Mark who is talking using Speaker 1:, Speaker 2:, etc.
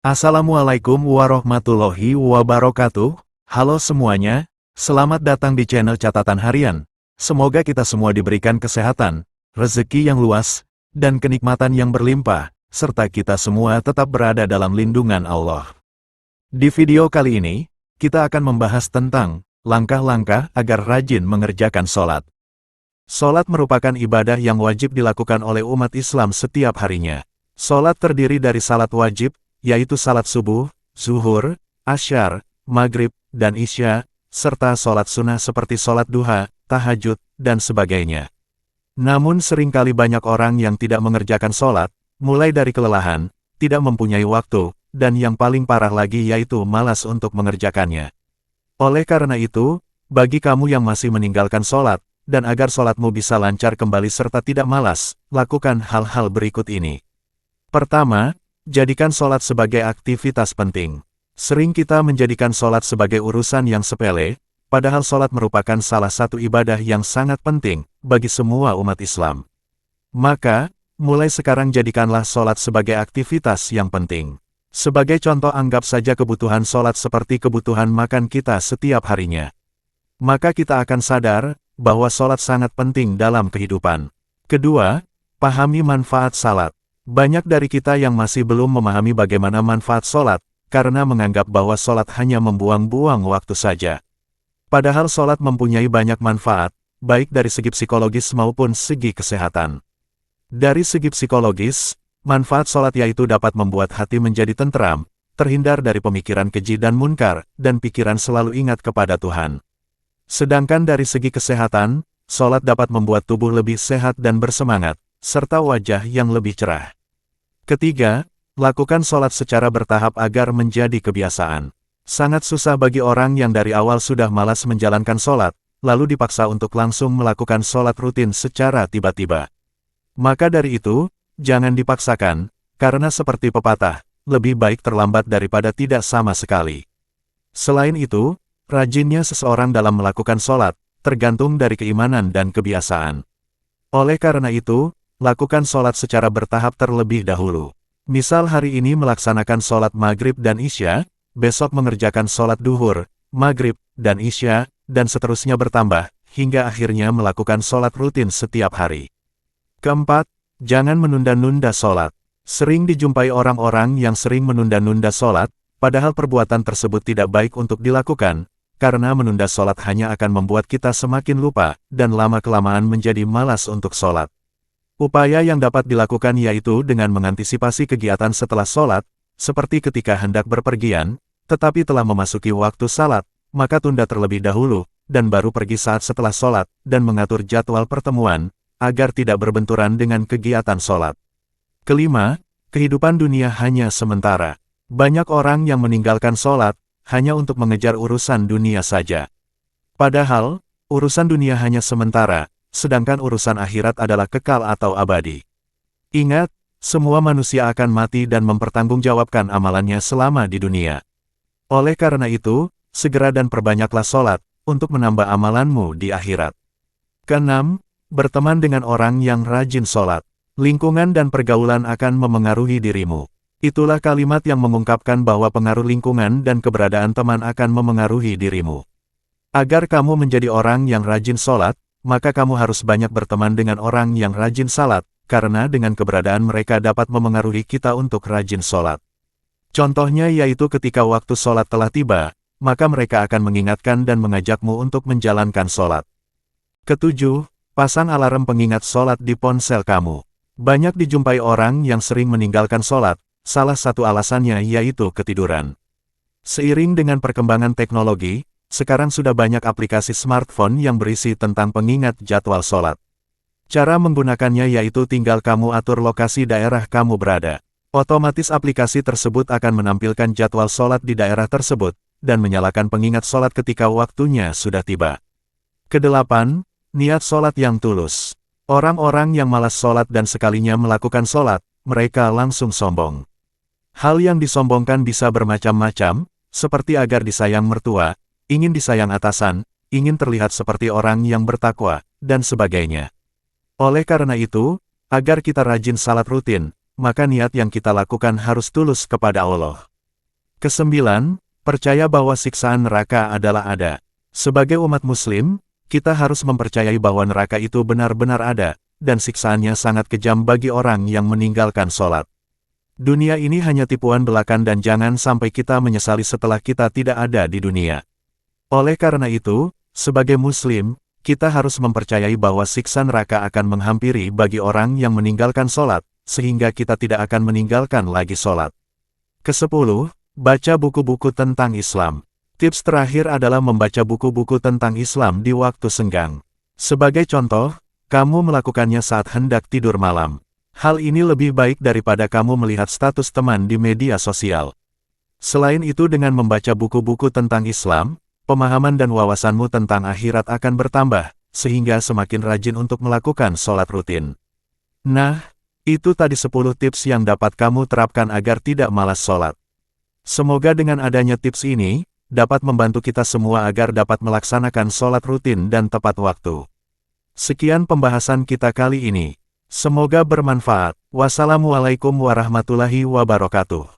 Speaker 1: Assalamualaikum warahmatullahi wabarakatuh. Halo semuanya, selamat datang di channel Catatan Harian. Semoga kita semua diberikan kesehatan, rezeki yang luas, dan kenikmatan yang berlimpah, serta kita semua tetap berada dalam lindungan Allah. Di video kali ini, kita akan membahas tentang langkah-langkah agar rajin mengerjakan sholat. Sholat merupakan ibadah yang wajib dilakukan oleh umat Islam setiap harinya. Sholat terdiri dari salat wajib, yaitu salat subuh, zuhur, asyar, maghrib, dan isya, serta sholat sunnah seperti sholat duha, tahajud, dan sebagainya. Namun seringkali banyak orang yang tidak mengerjakan sholat, mulai dari kelelahan, tidak mempunyai waktu, dan yang paling parah lagi yaitu malas untuk mengerjakannya. Oleh karena itu, bagi kamu yang masih meninggalkan sholat, dan agar sholatmu bisa lancar kembali serta tidak malas, lakukan hal-hal berikut ini. Pertama, jadikan sholat sebagai aktivitas penting. Sering kita menjadikan sholat sebagai urusan yang sepele, padahal sholat merupakan salah satu ibadah yang sangat penting bagi semua umat Islam. Maka, mulai sekarang jadikanlah sholat sebagai aktivitas yang penting. Sebagai contoh anggap saja kebutuhan sholat seperti kebutuhan makan kita setiap harinya. Maka kita akan sadar bahwa sholat sangat penting dalam kehidupan. Kedua, pahami manfaat salat. Banyak dari kita yang masih belum memahami bagaimana manfaat sholat, karena menganggap bahwa sholat hanya membuang-buang waktu saja. Padahal sholat mempunyai banyak manfaat, baik dari segi psikologis maupun segi kesehatan. Dari segi psikologis, manfaat sholat yaitu dapat membuat hati menjadi tentram, terhindar dari pemikiran keji dan munkar, dan pikiran selalu ingat kepada Tuhan. Sedangkan dari segi kesehatan, sholat dapat membuat tubuh lebih sehat dan bersemangat, serta wajah yang lebih cerah. Ketiga, lakukan sholat secara bertahap agar menjadi kebiasaan. Sangat susah bagi orang yang dari awal sudah malas menjalankan sholat, lalu dipaksa untuk langsung melakukan sholat rutin secara tiba-tiba. Maka dari itu, jangan dipaksakan, karena seperti pepatah, lebih baik terlambat daripada tidak sama sekali. Selain itu, rajinnya seseorang dalam melakukan sholat, tergantung dari keimanan dan kebiasaan. Oleh karena itu, lakukan sholat secara bertahap terlebih dahulu. Misal hari ini melaksanakan sholat maghrib dan isya, besok mengerjakan sholat duhur, maghrib, dan isya, dan seterusnya bertambah, hingga akhirnya melakukan sholat rutin setiap hari. Keempat, jangan menunda-nunda sholat. Sering dijumpai orang-orang yang sering menunda-nunda sholat, padahal perbuatan tersebut tidak baik untuk dilakukan, karena menunda sholat hanya akan membuat kita semakin lupa, dan lama-kelamaan menjadi malas untuk sholat. Upaya yang dapat dilakukan yaitu dengan mengantisipasi kegiatan setelah sholat, seperti ketika hendak berpergian, tetapi telah memasuki waktu salat, maka tunda terlebih dahulu, dan baru pergi saat setelah sholat, dan mengatur jadwal pertemuan, agar tidak berbenturan dengan kegiatan sholat. Kelima, kehidupan dunia hanya sementara. Banyak orang yang meninggalkan sholat, hanya untuk mengejar urusan dunia saja. Padahal, urusan dunia hanya sementara, sedangkan urusan akhirat adalah kekal atau abadi. Ingat, semua manusia akan mati dan mempertanggungjawabkan amalannya selama di dunia. Oleh karena itu, segera dan perbanyaklah sholat, untuk menambah amalanmu di akhirat. Keenam, berteman dengan orang yang rajin sholat. Lingkungan dan pergaulan akan memengaruhi dirimu. Itulah kalimat yang mengungkapkan bahwa pengaruh lingkungan dan keberadaan teman akan memengaruhi dirimu. Agar kamu menjadi orang yang rajin sholat, maka kamu harus banyak berteman dengan orang yang rajin salat, karena dengan keberadaan mereka dapat memengaruhi kita untuk rajin sholat. Contohnya yaitu ketika waktu sholat telah tiba, maka mereka akan mengingatkan dan mengajakmu untuk menjalankan sholat. Ketujuh, pasang alarm pengingat sholat di ponsel kamu. Banyak dijumpai orang yang sering meninggalkan sholat, salah satu alasannya yaitu ketiduran. Seiring dengan perkembangan teknologi, sekarang sudah banyak aplikasi smartphone yang berisi tentang pengingat jadwal sholat. Cara menggunakannya yaitu tinggal kamu atur lokasi daerah kamu berada. Otomatis aplikasi tersebut akan menampilkan jadwal sholat di daerah tersebut, dan menyalakan pengingat sholat ketika waktunya sudah tiba. Kedelapan, niat sholat yang tulus. Orang-orang yang malas sholat dan sekalinya melakukan sholat, mereka langsung sombong. Hal yang disombongkan bisa bermacam-macam, seperti agar disayang mertua, ingin disayang atasan, ingin terlihat seperti orang yang bertakwa, dan sebagainya. Oleh karena itu, agar kita rajin salat rutin, maka niat yang kita lakukan harus tulus kepada Allah. Kesembilan, percaya bahwa siksaan neraka adalah ada. Sebagai umat muslim, kita harus mempercayai bahwa neraka itu benar-benar ada, dan siksaannya sangat kejam bagi orang yang meninggalkan sholat. Dunia ini hanya tipuan belaka dan jangan sampai kita menyesali setelah kita tidak ada di dunia. Oleh karena itu, sebagai muslim, kita harus mempercayai bahwa siksa neraka akan menghampiri bagi orang yang meninggalkan sholat, sehingga kita tidak akan meninggalkan lagi sholat. Kesepuluh, baca buku-buku tentang Islam. Tips terakhir adalah membaca buku-buku tentang Islam di waktu senggang. Sebagai contoh, kamu melakukannya saat hendak tidur malam. Hal ini lebih baik daripada kamu melihat status teman di media sosial. Selain itu, dengan membaca buku-buku tentang Islam, pemahaman dan wawasanmu tentang akhirat akan bertambah, sehingga semakin rajin untuk melakukan sholat rutin. Nah, itu tadi 10 tips yang dapat kamu terapkan agar tidak malas sholat. Semoga dengan adanya tips ini, dapat membantu kita semua agar dapat melaksanakan sholat rutin dan tepat waktu. Sekian pembahasan kita kali ini. Semoga bermanfaat. Wassalamualaikum warahmatullahi wabarakatuh.